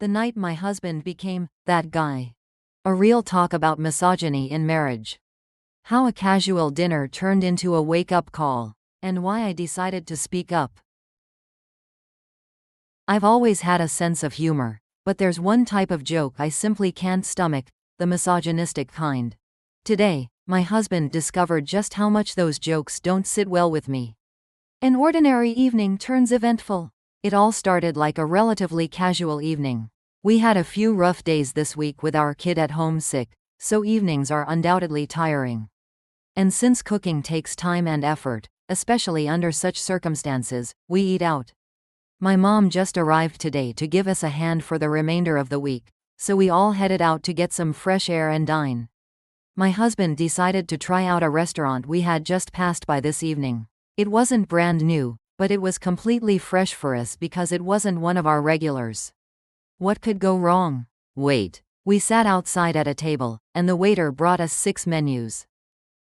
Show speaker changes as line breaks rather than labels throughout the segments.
The night my husband became that guy. A real talk about misogyny in marriage. How a casual dinner turned into a wake-up call, and why I decided to speak up. I've always had a sense of humor, but there's one type of joke I simply can't stomach, the misogynistic kind. Today, my husband discovered just how much those jokes don't sit well with me. An ordinary evening turns eventful. It all started like a relatively casual evening. We had a few rough days this week with our kid at home sick, so evenings are undoubtedly tiring. And since cooking takes time and effort, especially under such circumstances, we eat out. My mom just arrived today to give us a hand for the remainder of the week, so we all headed out to get some fresh air and dine. My husband decided to try out a restaurant we had just passed by this evening. It wasn't brand new, but it was completely fresh for us because it wasn't one of our regulars. What could go wrong? Wait. We sat outside at a table, and the waiter brought us 6 menus.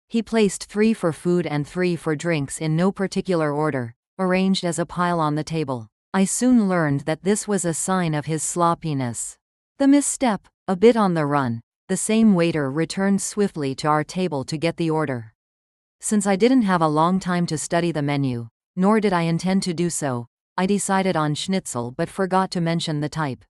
He placed 3 for food and 3 for drinks in no particular order, arranged as a pile on the table. I soon learned that this was a sign of his sloppiness. The misstep, a bit on the run, the same waiter returned swiftly to our table to get the order. Since I didn't have a long time to study the menu, nor did I intend to do so, I decided on schnitzel but forgot to mention the type.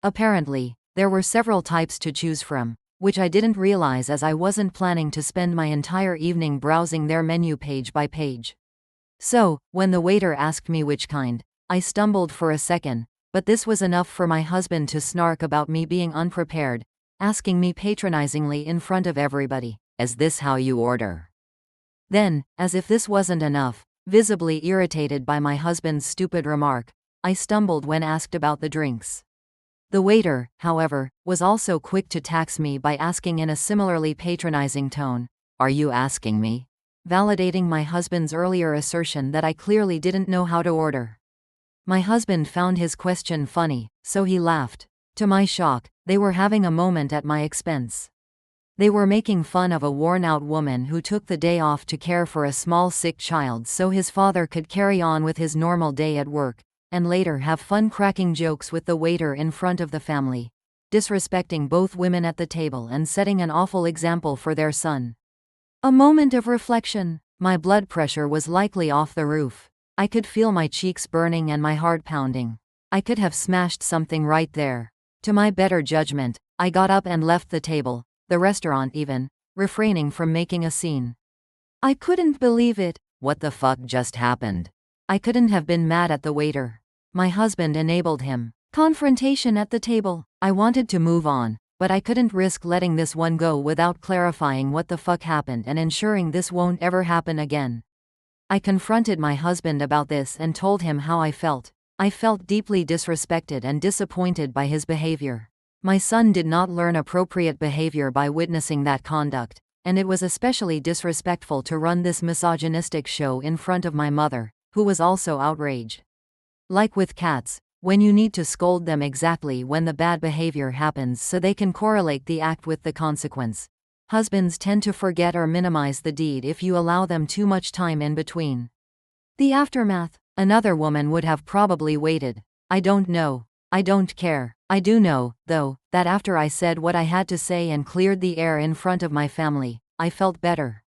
Apparently, there were several types to choose from, which I didn't realize as I wasn't planning to spend my entire evening browsing their menu page by page. So, when the waiter asked me which kind, I stumbled for a second, but this was enough for my husband to snark about me being unprepared, asking me patronizingly in front of everybody, "Is this how you order?" Then, as if this wasn't enough, visibly irritated by my husband's stupid remark, I stumbled when asked about the drinks. The waiter, however, was also quick to tax me by asking in a similarly patronizing tone, "Are you asking me?" validating my husband's earlier assertion that I clearly didn't know how to order. My husband found his question funny, so he laughed. To my shock, they were having a moment at my expense. They were making fun of a worn-out woman who took the day off to care for a small sick child so his father could carry on with his normal day at work, and later have fun cracking jokes with the waiter in front of the family, disrespecting both women at the table and setting an awful example for their son. A moment of reflection. My blood pressure was likely off the roof. I could feel my cheeks burning and my heart pounding. I could have smashed something right there. To my better judgment, I got up and left the table, the restaurant even, refraining from making a scene. I couldn't believe it. What the fuck just happened? I couldn't have been mad at the waiter. My husband enabled him. Confrontation at the table. I wanted to move on, but I couldn't risk letting this one go without clarifying what the fuck happened and ensuring this won't ever happen again. I confronted my husband about this and told him how I felt. I felt deeply disrespected and disappointed by his behavior. My son did not learn appropriate behavior by witnessing that conduct, and it was especially disrespectful to run this misogynistic show in front of my mother, who was also outraged. Like with cats, when you need to scold them exactly when the bad behavior happens so they can correlate the act with the consequence, husbands tend to forget or minimize the deed if you allow them too much time in between. The aftermath. Another woman would have probably waited. I don't know. I don't care. I do know, though, that after I said what I had to say and cleared the air in front of my family, I felt better.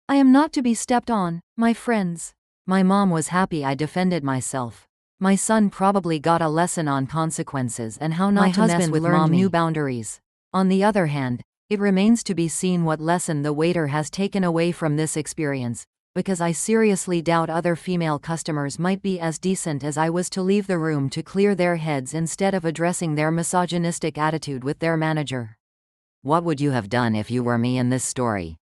I am not to be stepped on, my friends. My mom was happy I defended myself. My son probably got a lesson on consequences and how not to mess with learned new boundaries. On the other hand, it remains to be seen what lesson the waiter has taken away from this experience, because I seriously doubt other female customers might be as decent as I was to leave the room to clear their heads instead of addressing their misogynistic attitude with their manager. What would you have done if you were me in this story?